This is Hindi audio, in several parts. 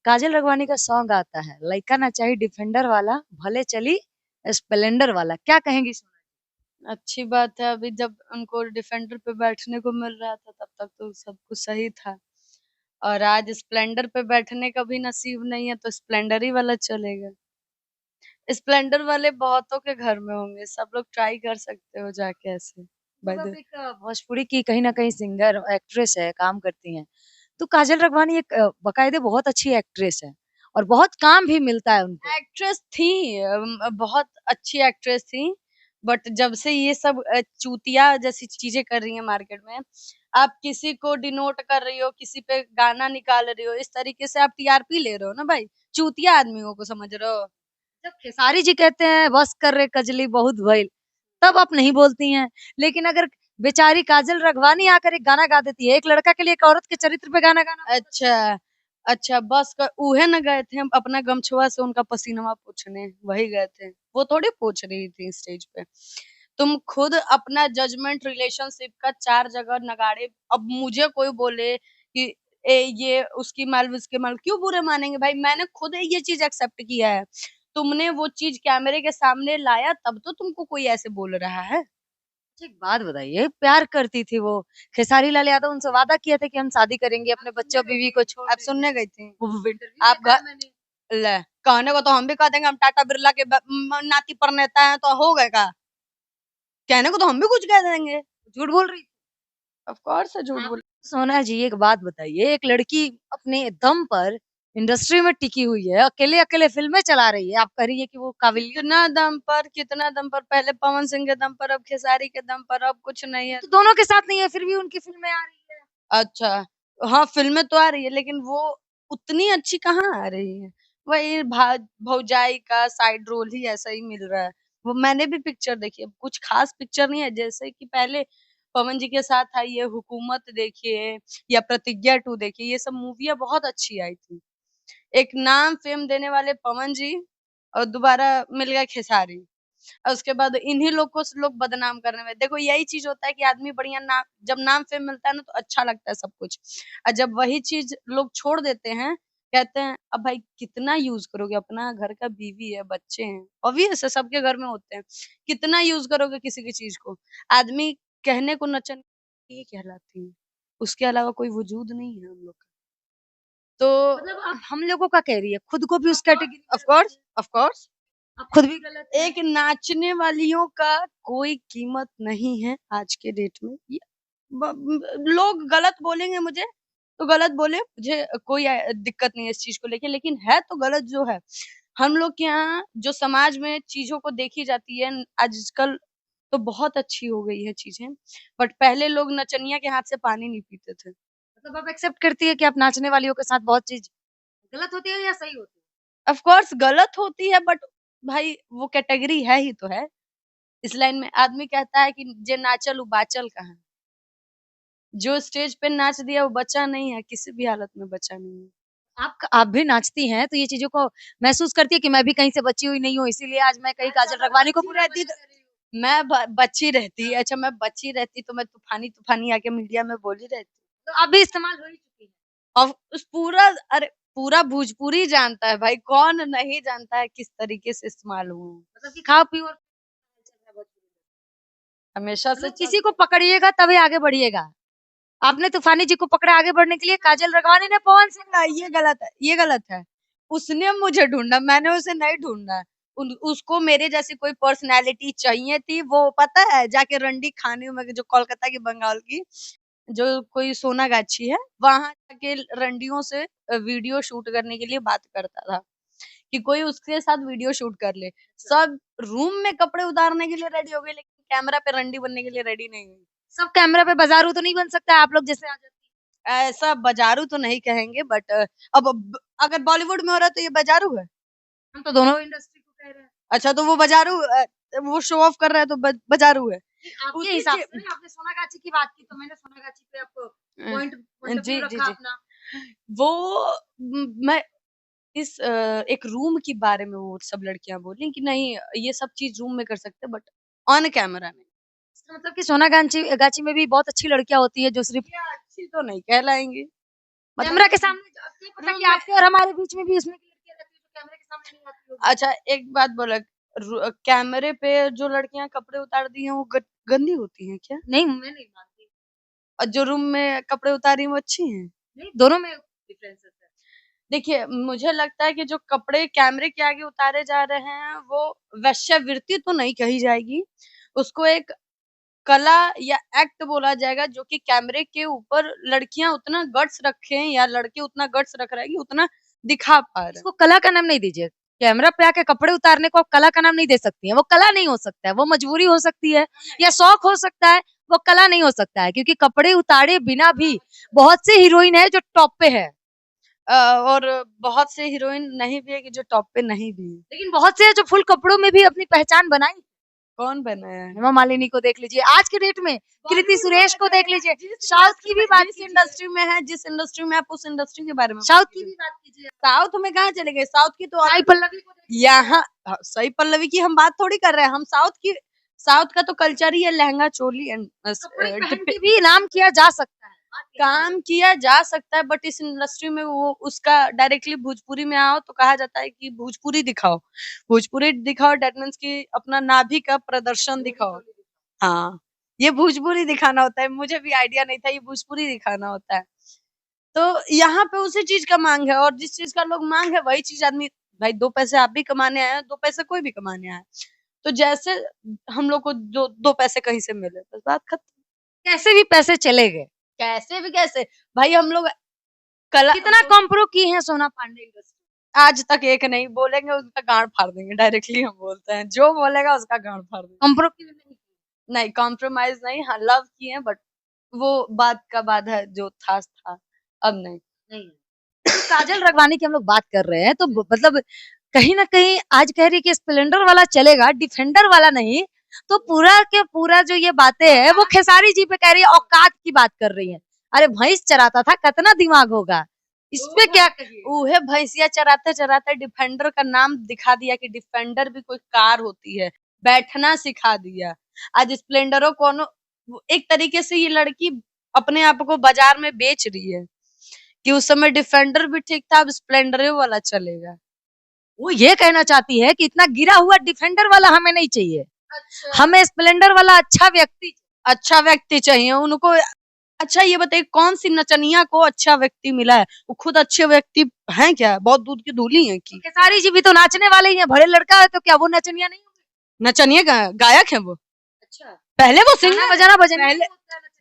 काजल राघवानी का सॉन्ग आता है, लइका ना चाही डिफेंडर वाला, भले चली स्प्लेंडर वाला। क्या कहेंगी सोना अच्छी बात है। अभी जब उनको डिफेंडर पे बैठने को मिल रहा था तब तक तो सब कुछ सही था, और आज स्प्लेंडर पे बैठने का भी नसीब नहीं है तो स्प्लेंडर ही वाला चलेगा। स्प्लेंडर वाले बहुतों के घर में होंगे, सब लोग ट्राई कर सकते हो जाके ऐसे। बाय मतलब द एक भोजपुरी की कहीं ना कहीं सिंगर एक्ट्रेस है, काम करती हैं। तो काजल राघवानी एक बाकायदे बहुत अच्छी एक्ट्रेस है और बहुत काम भी मिलता है उनको। एक्ट्रेस थी, बहुत अच्छी एक्ट्रेस थी। बट जब से ये सब चूतिया जैसी चीजें कर रही हैं मार्केट में, आप किसी को डिनोट कर रही हो, किसी पे गाना निकाल रही हो, इस तरीके से आप टीआरपी ले रहे हो ना भाई। चूतिया आदमियों को समझ रहे हो। जब खेसारी जी कहते हैं बस कर रे कजली बहुत भइल, तब आप नहीं बोलती हैं। लेकिन अगर बेचारी काजल राघवानी आकर एक गाना गा देती है, एक लड़का के लिए एक औरत के चरित्र पे गाना गाना बहुत अच्छा है। अच्छा, अच्छा, बस कर उहे न गए थे हम अपना गमछुआ से उनका पसीनवा पोंछने, वही गए थे। वो थोड़ी पोंछ रही थी स्टेज पे। तुम खुद अपना जजमेंट रिलेशनशिप का 4 जगह नगाड़े, अब मुझे कोई बोले कि ये उसकी माल उसके माल, क्यों बुरे मानेंगे भाई? मैंने खुद ये चीज़ एक्सेप्ट किया है। तुमने वो चीज़ कैमरे के सामने लाया तब तो तुमको कोई ऐसे बोल रहा है। अच्छा, एक बात बताइए, प्यार करती थी वो, खेसारी लाल यादव उनसे वादा किए थे कि हम शादी करेंगे, अपने बच्चों बीवी को छोड़ आप देंगे। सुनने गई थी? वो इंटरव्यू आप देखा है घ मैंने। ले, कहने को तो हम भी कह देंगे हम टाटा बिरला के नाती प्रणेता हैं, तो हो गए का? कहने को तो हम भी कुछ कह देंगे। झूठ बोल रही थी। ऑफ कोर्स है झूठ आप बोल। सोना जी एक बात बताइए, एक लड़की अपने दम पर इंडस्ट्री में टिकी हुई है, अकेले अकेले फिल्में चला रही है, आप कह रही है कि वो काबिलियत नहीं। कितना दम पर, पहले पवन सिंह के दम पर, अब खेसारी के दम पर, अब कुछ नहीं है। तो दोनों के साथ नहीं है, फिर भी उनकी फिल्में आ रही है। अच्छा, हाँ, फ़िल्में तो आ रही है लेकिन वो उतनी अच्छी कहाँ आ रही है। वही भौजाई का साइड रोल ही ऐसा ही मिल रहा है। वो मैंने भी पिक्चर देखी है, कुछ खास पिक्चर नहीं है। जैसे कि पहले पवन जी के साथ आई है हुकूमत देखिए, या प्रतिज्ञा 2 देखिए, ये सब मूवियाँ बहुत अच्छी आई थी। एक नाम फ़ेम देने वाले पवन जी और दोबारा मिल गया खेसारी। और उसके बाद इन्हीं लोग को लोग बदनाम करने में, देखो यही चीज होता है कि आदमी बढ़िया नाम, जब नाम फेम मिलता है ना तो अच्छा लगता है सब कुछ। और जब वही चीज लोग छोड़ देते हैं, कहते हैं अब भाई कितना यूज करोगे, अपना घर का बीवी है, बच्चे हैं, ऑब्वियस है सबके घर में होते हैं। कितना यूज करोगे किसी की चीज को? आदमी कहने को नचन ये कहलाती है, उसके अलावा कोई वजूद नहीं है हम लोग का। तो मतलब आप हम लोगों का कह रही है, खुद को भी उस कैटेगरी में ऑफ रखती कोर्स, है। ऑफ कोर्स, आप खुद भी गलत है। एक नाचने वालियों का कोई कीमत नहीं है आज के डेट में। ये लोग गलत बोलेंगे मुझे तो गलत बोले, मुझे कोई दिक्कत नहीं है इस चीज को लेके, लेकिन है तो गलत जो है। हम लोग के यहाँ जो समाज में चीजों को देखी जाती है आजकल, तो बहुत अच्छी हो गई है चीजें। बट पहले लोग नचनिया के हाथ से पानी नहीं पीते थे। मतलब आप एक्सेप्ट करती है कि आप नाचने वालियों के साथ बहुत चीज गलत होती है या सही होती ऑफ कोर्स गलत होती है, बट भाई वो कैटेगरी है ही तो है। इस लाइन में आदमी कहता है कि जे नाचल उ बाचल कहाँ। जो स्टेज पे नाच दिया वो बचा नहीं है, किसी भी हालत में बचा नहीं है। है? आप भी नाचती हैं तो ये चीजों को महसूस करती है कि मैं भी कहीं से बची हुई नहीं हूँ, इसीलिए आज मैं कहीं अच्छा काजल मैं राघवानी को बच्ची पूरा रहती तो मैं बच्ची रहती, अच्छा मैं बच्ची रहती तो मैं तूफानी तूफानी आके मीडिया में बोली रहती। तो आप भी इस्तेमाल हो ही चुकी है। और उस पूरा, अरे पूरा भोजपुरी जानता है भाई, कौन नहीं जानता है किस तरीके से इस्तेमाल हुआ। मतलब कि खाओ पियो और चल रहा है बहुत। हमेशा से मतलब चल। किसी को पकड़िएगा तभी आगे बढ़िएगा। आपने तूफानी जी को पकड़ा आगे बढ़ने के लिए, काजल राघवानी ने पवन सिंह ना, ये गलत है, ये गलत है। उसने मुझे ढूंढा, मैंने उसे नहीं ढूंढा। उसको मेरे जैसी कोई पर्सनैलिटी चाहिए थी, वो पता है जाके रंडी खाने में, जो कोलकाता की बंगाल की जो कोई सोनागाछी है, वहां जाके रंडियों से वीडियो शूट करने के लिए बात करता था कि कोई उसके साथ वीडियो शूट कर ले। सब रूम में कपड़े उतारने के लिए रेडी हो गए, लेकिन कैमरा पे रंडी बनने के लिए रेडी नहीं हुई। सब कैमरा पे बाजारू तो नहीं बन सकता, आप लोग जैसे आ जाती। ऐसा बाजारू तो नहीं कहेंगे, बट अगर बॉलीवुड में हो रहा है तो ये बाजारू है। हम तो दोनों इंडस्ट्री को कह रहे हैं। अच्छा तो वो बाजारू, वो शो ऑफ कर रहा है तो बाजारू है। नहीं, आपके उसी हिसाब के से ना, आपने सोनागाछी की बात की तो मैंने सोनागाछी पे आपको पॉइंट पॉइंट ऑफ जी व्यू जी रखा जी, अपना। वो मैं इस एक रूम के बारे में वो सब लड़कियां बोली कि नहीं ये सब चीज रूम में कर सकते, बट ऑन कैमरा नहीं। इसका मतलब कि सोनागाछी गाछी में भी बहुत अच्छी लड़कियां होती है जो सिर्फ। ये अच्छी तो नहीं कहलाएंगी। मतलब कैमरा के सामने पता कि आपके और हमारे बीच में भी इसमें लड़कियां रहती है जो कैमरे के सामने नहीं आती होगी। अच्छा एक बात बोला, कैमरे पे जो लड़कियां कपड़े उतार दी हैं वो गंदी होती हैं क्या? नहीं, मैं नहीं मानती। और जो रूम में कपड़े उतारी हैं वो अच्छी हैं? नहीं, दोनों में डिफरेंसेस है। देखिए मुझे लगता है कि जो कपड़े कैमरे के आगे उतारे जा रहे हैं वो वेश्यावृत्ति तो नहीं कही जाएगी, उसको एक कला या एक्ट बोला जाएगा, जो कि कैमरे के ऊपर लड़कियां उतना गट्स रखें या लड़के उतना गट्स रख रहे हैं कि उतना दिखा पा रहे हैं। इसको कला का नाम नहीं दीजिए। कैमरा पे आके कपड़े उतारने को आप कला का नाम नहीं दे सकती हैं। वो कला नहीं हो सकता है, वो मजबूरी हो सकती है या शौक हो सकता है, वो कला नहीं हो सकता है, क्योंकि कपड़े उतारे बिना भी बहुत से हीरोइन है जो टॉप पे है। और बहुत से हीरोइन नहीं भी है कि जो टॉप पे नहीं भी है। लेकिन बहुत से है जो फुल कपड़ों में भी अपनी पहचान बनाई। कौन बनाया है? हेमा मालिनी को देख लीजिए, आज के डेट में कृति सुरेश को देख लीजिए, साउथ की भी बात जिस इंडस्ट्री में है, जिस इंडस्ट्री में आप उस इंडस्ट्री के बारे में साउथ की भी बात कीजिए। साउथ में कहाँ चले गए? साउथ की तो साई पल्लवी को देख लीजिए। यहाँ सही पल्लवी की हम बात थोड़ी कर रहे हैं, हम साउथ का तो कल्चर ही है लहंगा चोली एंड कपड़े पहन के भी नाम किया जा सकता है, काम किया जा सकता है, बट इस इंडस्ट्री में वो उसका डायरेक्टली भोजपुरी में आओ तो कहा जाता है कि भोजपुरी दिखाओ, भोजपुरी दिखाओ, डेट मीन्स की अपना नाभि का प्रदर्शन दिखाओ। हाँ, ये भोजपुरी दिखाना होता है, मुझे भी आइडिया नहीं था ये भोजपुरी दिखाना होता है। तो यहाँ पे उसी चीज का मांग है, और जिस चीज का लोग मांग है वही चीज आदमी, भाई 2 पैसे आप भी कमाने आए हैं, 2 पैसे कोई भी कमाने आया है, तो जैसे हम लोग को जो 2 पैसे कहीं से मिले बस बात खत्म। कैसे भी पैसे चले गए। कैसे भी कैसे भाई, हम लोग कला कितना कॉम्प्रो की है सोना पांडे इंडस्ट्री। आज तक एक नहीं बोलेंगे उसका गांड फाड़ देंगे, डायरेक्टली हम बोलते हैं, जो बोलेगा उसका गांड फाड़ देंगे। कॉम्प्रो की नहीं कॉम्प्रोमाइज नहीं, हाँ लव किए बट वो बात का बाद है, जो था अब नहीं। काजल रगवानी की हम लोग बात कर रहे हैं, तो मतलब कहीं ना कहीं आज कह रही है कि स्प्लेंडर वाला चलेगा, डिफेंडर वाला नहीं, तो पूरा के पूरा जो ये बातें है वो खेसारी जी पे कह रही है, औकात की बात कर रही है। अरे भैंस चराता था, कितना दिमाग होगा इस पे, क्या कहिए। उहे भैंसिया चराते चराते डिफेंडर का नाम दिखा दिया कि डिफेंडर भी कोई कार होती है, बैठना सिखा दिया। आज स्प्लेंडरो कोनो एक तरीके से ये लड़की अपने आप को बाजार में बेच रही है कि उस समय डिफेंडर भी ठीक था, अब स्प्लेंडर वाला चलेगा। वो ये कहना चाहती है कि इतना गिरा हुआ डिफेंडर वाला हमें नहीं चाहिए। अच्छा। हमें स्प्लेंडर वाला अच्छा व्यक्ति चाहिए उनको। अच्छा ये बताइए कौन सी नचनिया को अच्छा व्यक्ति मिला है? वो खुद अच्छे व्यक्ति हैं क्या? बहुत दूध की धूली है की? खेसारी जी भी तो नाचने वाले ही हैं, बड़े लड़का है तो क्या वो नचनिया नहीं होंगे? नचनिया गायक है वो? अच्छा, पहले वो सिंगर बजाना बजाना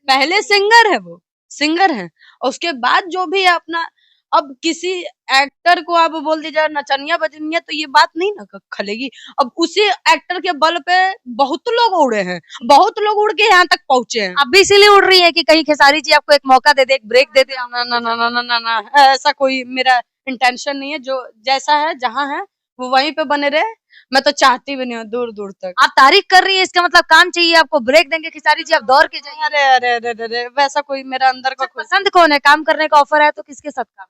पहले सिंगर है, वो सिंगर है, और उसके बाद जो भी है अपना, अब किसी एक्टर को आप बोल दीजिए नचनिया बजनिया तो ये बात नहीं ना खलेगी। अब उसी एक्टर के बल पे बहुत लोग उड़े हैं, बहुत लोग उड़ के यहाँ तक पहुंचे हैं। अब भी इसीलिए उड़ रही है कि कहीं खेसारी जी आपको एक मौका दे दे, एक ब्रेक दे दे। ना ना ना ना ना ना ना, ऐसा कोई मेरा इंटेंशन नहीं है, जो जैसा है जहाँ है वो वहीं पे बने रहे, मैं तो चाहती भी नहीं हूँ दूर दूर तक। आप तारीफ कर रही है, इसका मतलब काम चाहिए आपको, ब्रेक देंगे खेसारी जी, आप दौड़ के जाइए। अरे अरे अरे अरे अरे, वैसा कोई मेरा अंदर का कोई पसंद कौन है? काम करने का ऑफर है तो किसके साथ काम?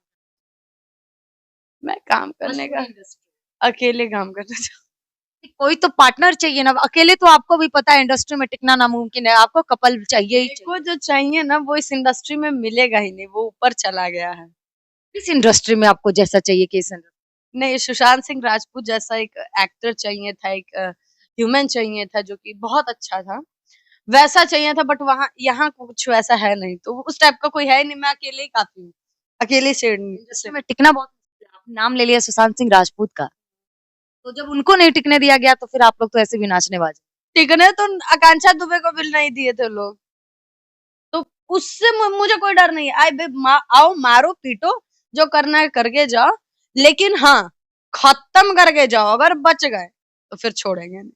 मैं काम करने का अकेले काम करना चाहूँ। कोई तो पार्टनर चाहिए ना, अकेले तो आपको भी पता है इंडस्ट्री में टिकना नामुमकिन है, आपको कपल चाहिए ही चाहिए। वो जो चाहिए ना वो इस इंडस्ट्री में मिलेगा ही नहीं, वो ऊपर चला गया है। इस इंडस्ट्री में आपको जैसा चाहिए कि इस इंडस्ट्री नहीं, सुशांत सिंह राजपूत जैसा एक एक्टर चाहिए था, एक ह्यूमन चाहिए था जो कि बहुत अच्छा था, वैसा चाहिए था, बट वहाँ यहाँ कुछ वैसा है नहीं, तो उस टाइप का कोई है नहीं, मैं अकेले ही काफी हूँ, अकेले से इंडस्ट्री में टिकना बहुत मुश्किल है। आपने नाम ले लिया सुशांत सिंह राजपूत का, तो जब उनको नहीं टिकने दिया गया तो फिर आप लोग तो ऐसे भी नाचने बाज। टिकने तो आकांक्षा दुबे को भी नहीं दिए थे लोग, तो उससे मुझे कोई डर नहीं है। आओ मारो पीटो, जो करना है करके जाओ, लेकिन हाँ खत्म करके जाओ, अगर बच गए तो फिर छोड़ेंगे नहीं,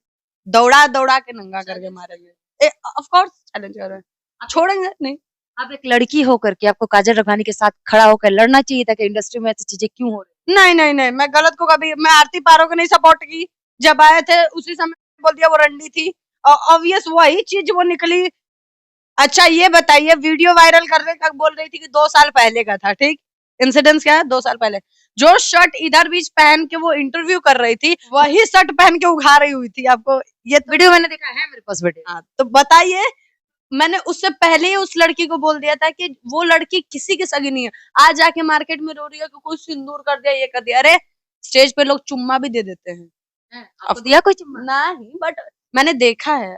दौड़ा दौड़ा के नंगा करके मारेंगे। ऑफ कोर्स चैलेंज कर रहे हैं, छोड़ेंगे नहीं। आप एक लड़की होकर के आपको काजल रखवानी के साथ खड़ा होकर लड़ना चाहिए था कि इंडस्ट्री में ऐसी चीजें क्यों हो रही? नहीं नहीं नहीं, मैं गलत को कभी, मैं आरती पारो को नहीं सपोर्ट की, जब आए थे उसी समय बोल दिया वो रंडी थी, और ऑब्वियस वही चीज वो निकली। अच्छा ये बताइए, वीडियो वायरल करने का बोल रही थी कि 2 साल पहले का था, ठीक, इंसिडेंस क्या है 2 साल पहले, जो शर्ट इधर बीच पहन के वो इंटरव्यू कर रही थी, वही शर्ट पहन के उघा रही हुई थी। आपको ये वीडियो मैंने देखा है, मेरे पास वीडियो। हाँ, तो बताइए मैंने उससे पहले ही उस लड़की को बोल दिया था कि वो लड़की किसी की सगी नहीं है। आज जाके मार्केट में रो रही है कि कोई सिंदूर कर दिया, ये कर दिया। अरे स्टेज पे लोग चुम्मा भी दे देते हैं। आपको दिया कोई चुम्मा? नहीं, बट मैंने देखा है।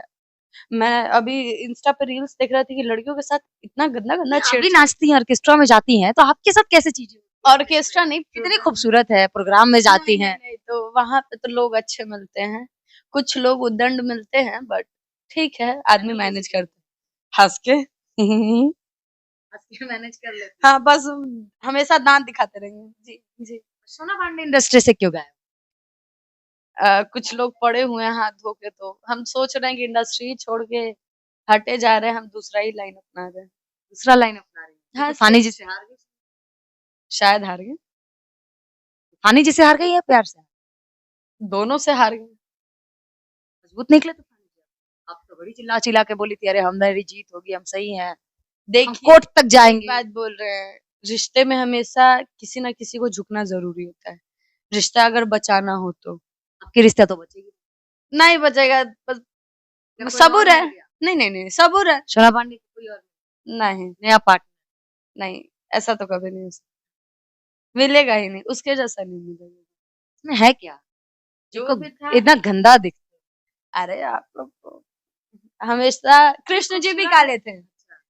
मैं अभी इंस्टा पे रील्स देख रही थी कि लड़कियों के साथ इतना गंदा गंदा अभी नाचती हैं, ऑर्केस्ट्रा में जाती हैं, तो आपके साथ कैसे चीजें? ऑर्केस्ट्रा नहीं, कितनी खूबसूरत है, प्रोग्राम में जाती नहीं, हैं। नहीं, तो वहां पे तो लोग अच्छे मिलते हैं, कुछ लोग उदंड मिलते हैं, बट ठीक है, आदमी मैनेज करते हैं हंस के। मैनेज कर लेते। हाँ, बस हमेशा दांत दिखाते रहेंगे। जी जी। सोना पांडे इंडस्ट्री से क्यों गए? कुछ लोग पड़े हुए हैं हाथ धो के, तो हम सोच रहे हैं कि इंडस्ट्री छोड़ के हटे जा रहे हैं, हम दूसरा ही लाइन अपना रहे हैं। दूसरा लाइन अपना रही हैं। हाँ, तूफानी जी से हार गई? शायद हार गए। तूफानी जी से हार गई या प्यार से? दोनों से हार गए। मजबूत निकले तूफानी जी। आप तो बड़ी चिल्ला चिल्ला के बोली थी, अरे हमारी जीत होगी, हम सही हैं, हम देखिए, कोर्ट तक जाएंगे। बात बोल रहे हैं, रिश्ते में हमेशा किसी ना किसी को झुकना जरूरी होता है, रिश्ता अगर बचाना हो तो। आपकी रिश्ता तो बचेगी नहीं बचेगा, बस या कोई और सबूर है। मिल गया? नहीं नहीं नहीं, सबूर है। सोना पांडे की कोई और नहीं नया पार्ट? नहीं, ऐसा तो कभी नहीं हो सकता, मिलेगा ही नहीं, उसके जैसा नहीं मिलेगा। इसमें है क्या जो जो भी था, इतना गंदा दिखता अरे आप लोग को हमेशा कृष्ण जी भी काले थे,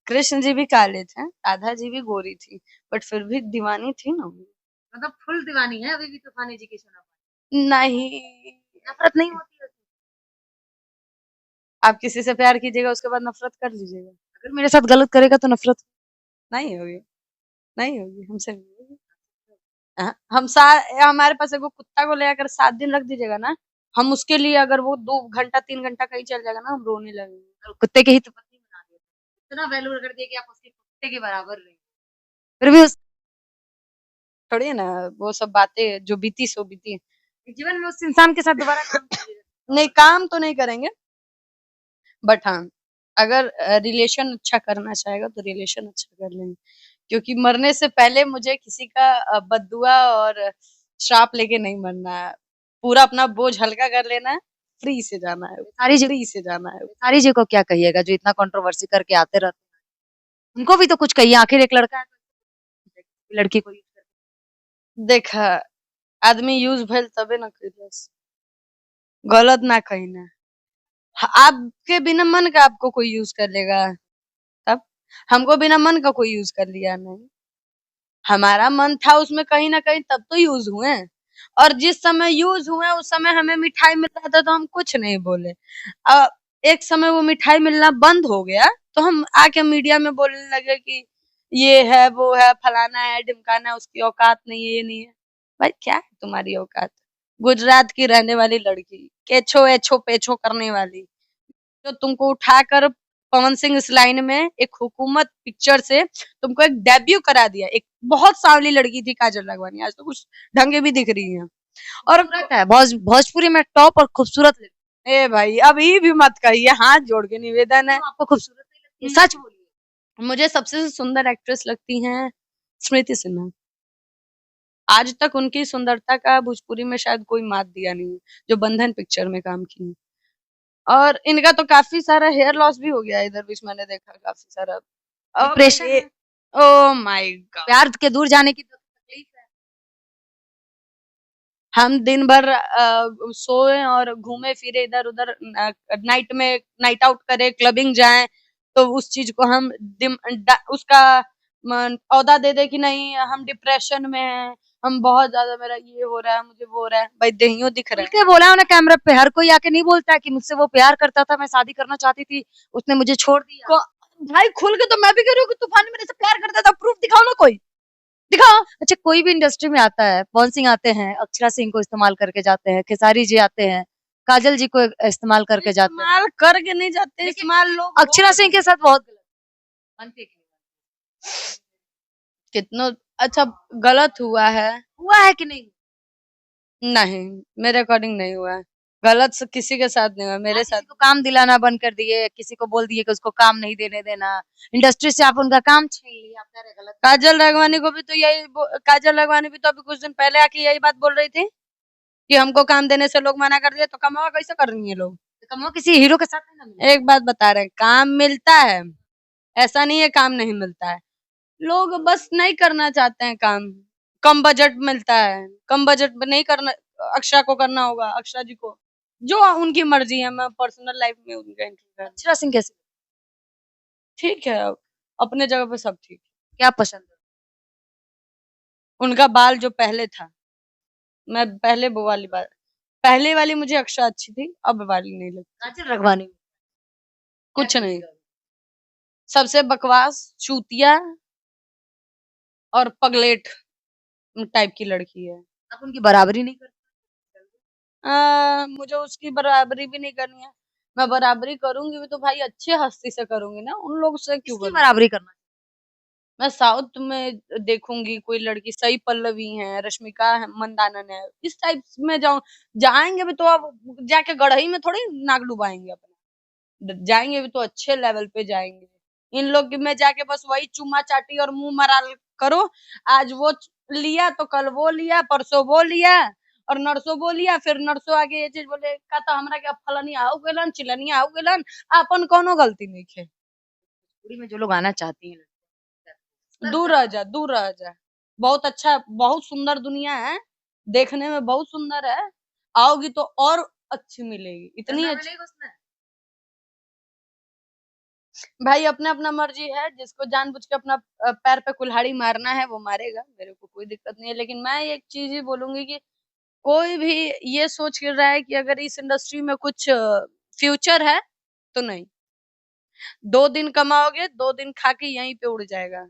कृष्ण जी भी काले थे, राधा जी भी गोरी थी, बट फिर भी दीवानी थी ना वो। है? मतलब फुल दीवानी है अभी भी तूफानी जी की सोना नहीं, पांडे। नफरत नहीं होती है? आप किसी से प्यार कीजिएगा उसके बाद नफरत कर लीजिएगा। अगर मेरे साथ गलत करेगा तो नफरत? नहीं होगी, नहीं होगी, हमसे नहीं होगी। हम सा हमारे पास एगो कुत्ता को ले आकर 7 दिन रख दीजिएगा ना, हम उसके लिए अगर वो 2 घंटा 3 घंटा कहीं चल जाएगा ना, हम रोने लगेंगे। और कुत्ते के ही तो पत्नी बना दिया, इतना वैल्यू कर दिया कि आप उसके कुत्ते के बराबर रहे, फिर भी उस थोड़ी है ना, वो सब बातें जो बीती सो बीती। जीवन में उस इंसान के साथ दोबारा काम कीजिए। नहीं, काम तो नहीं करेंगे, बट हाँ, अगर रिलेशन अच्छा करना चाहेगा तो रिलेशन अच्छा कर लेंगे, क्योंकि मरने से पहले मुझे किसी का बद्दुआ और श्राप लेके नहीं मरना है। पूरा अपना बोझ हल्का कर लेना है, फ्री से जाना है, सारी जी फ्री से जाना है। सारी जी को क्या कहिएगा जो इतना कंट्रोवर्सी करके आते रहते हैं? उनको भी तो कुछ कहिए, आखिर एक लड़का है तो लड़की को यूज करके। देखा, आदमी यूज भइल तबे ना कइलस, गलत ना कही ना। आपके बिना मन का आपको कोई यूज कर लेगा, तब हमको बिना मन का कोई यूज कर लिया नहीं, हमारा मन था उसमें कहीं ना कहीं, तब तो यूज हुए। और जिस समय यूज हुए उस समय हमें मिठाई मिल रहा था तो हम कुछ नहीं बोले। एक समय वो मिठाई मिलना बंद हो गया तो हम आके मीडिया में बोलने लगे कि ये है वो है फलाना है ढिमकाना है, उसकी औकात नहीं है, ये नहीं है। भाई क्या है तुम्हारी औकात? गुजरात की रहने वाली लड़की, केछो एछो पेछो करने वाली, जो तुमको उठाकर पवन सिंह इस लाइन में एक हुकूमत पिक्चर से तुमको एक डेब्यू करा दिया। एक बहुत सांवली लड़की थी काजल राघवानी, आज तो कुछ ढंगे भी दिख रही है। और खूबसूरत है, भोजपुरी में टॉप और खूबसूरत लगती ए भाई अभी भी मत कहिए, हाथ जोड़ के निवेदन है। है। आपको खूबसूरत नहीं लगती है? सच बोलिए। मुझे सबसे सुंदर एक्ट्रेस लगती हैं स्मृति सिन्हा। आज तक उनकी सुंदरता का भोजपुरी में शायद कोई मात दिया नहीं है, जो बंधन पिक्चर में काम की है। और इनका तो काफी सारा हेयर लॉस भी हो गया है, इधर बीच मैंने देखा काफी सारा। डिप्रेशन है, ओ माय गॉड, प्यार के दूर जाने की तो तकलीफ है। हम दिन भर सोए और घूमे फिरे इधर उधर, नाइट में नाइट आउट करे, क्लबिंग जाएं, तो उस चीज को हम उसका औदा दे दे कि नहीं हम डिप्रेशन में हैं, हम बहुत ज्यादा, मेरा ये हो रहा है, मुझे वो हो रहा है। भाई देहियों दिख रहा खुल के बोला उन्हें कैमरा पे, हर कोई आके नहीं बोलता है कि मुझसे वो प्यार करता था, मैं शादी करना चाहती थी, उसने मुझे छोड़ दिया। भाई खुल के तो मैं भी कह रही हूँ कि तूफान मेरे से प्यार करता था, प्रूफ दिखाओ ना कोई, दिखाओ। अच्छा, कोई भी इंडस्ट्री में आता है, पवन सिंह आते हैं, अक्षरा सिंह को इस्तेमाल करके जाते हैं, खेसारी जी आते हैं, काजल जी को इस्तेमाल करके जाते हैं, इस्तेमाल करके नहीं जाते, इस्तेमाल लोग अक्षरा सिंह के साथ बहुत गलत बनते क्यों? कितना अच्छा गलत हुआ है कि नहीं? नहीं, मेरे अकॉर्डिंग नहीं हुआ है, गलत से किसी के साथ नहीं हुआ, मेरे आप साथ। किसी को काम दिलाना बंद कर दिए, किसी को बोल दिए कि उसको काम नहीं देने देना, इंडस्ट्री से आप उनका काम छीन लिए, आप कह रहे गलत। काजल राघवानी को भी तो यही काजल राघवानी भी तो अभी कुछ दिन पहले आके यही बात बोल रही थी कि हमको काम देने से लोग मना कर दिए, तो कमावा कैसे कर रही है लोग? कमो किसी हीरो के साथ नहीं ना मिला। एक बात बता रहे हैं, काम मिलता है, ऐसा नहीं है काम नहीं मिलता है। लोग बस नहीं करना चाहते हैं काम। कम बजट मिलता है, कम बजट में नहीं करना। अक्षरा को करना होगा, अक्षरा जी को, जो उनकी मर्जी है। मैं पर्सनल लाइफ में उनका इंटरफेयर। अक्षरा सिंह कैसे, ठीक है, अपने जगह पे सब ठीक है। क्या पसंद है? उनका बाल जो पहले था, मैं पहले वो वाली बात, पहले वाली मुझे अक्षरा अच्छी थी, अब वाली नहीं लगती। काजल रघवानी में कुछ नहीं, सबसे बकवास, चूतिया और पगलेट टाइप की लड़की है। आप उनकी बराबरी नहीं करते? मुझे उसकी बराबरी भी नहीं करनी है। मैं बराबरी करूंगी भी तो भाई अच्छे हस्ती से करूंगी ना, उन लोग से क्यों किसकी करूंगी। बराबरी करना? मैं साउथ में देखूंगी कोई लड़की, सई पल्लवी है, रश्मिका है, मंदानन है, इस टाइप में जाएंगे भी तो अब जाके गढ़ई में थोड़ी नाक डुबाएंगे अपना। जाएंगे भी तो अच्छे लेवल पे जाएंगे। इन लोग में जाके बस वही चुम्मा चाटी और मुंह मराल करो। आज वो लिया तो कल वो लिया, परसों वो लिया, और नरसों वो लिया, फिर नरसों आगे ये चीज बोले का तो हमरा के फलनी आऊ गेलन, चिलनी आऊ गेलन। अपन कोनो गलती नहीं है। पूरी में जो लोग आना चाहती हैं, दूर रह जा, दूर रह जा। बहुत अच्छा, बहुत सुंदर दुनिया है, देखने में बहुत सुंदर है। आओगी तो और अच्छी मिलेगी, इतनी अच्छी। भाई अपना अपना मर्जी है, जिसको जानबूझ के अपना पैर पे कुल्हाड़ी मारना है वो मारेगा, मेरे को कोई दिक्कत नहीं है। लेकिन मैं एक चीज ही बोलूंगी कि कोई भी ये सोच कर रहा है कि अगर इस इंडस्ट्री में कुछ फ्यूचर है, तो नहीं। 2 दिन कमाओगे, 2 दिन खा के यहीं पे उड़ जाएगा।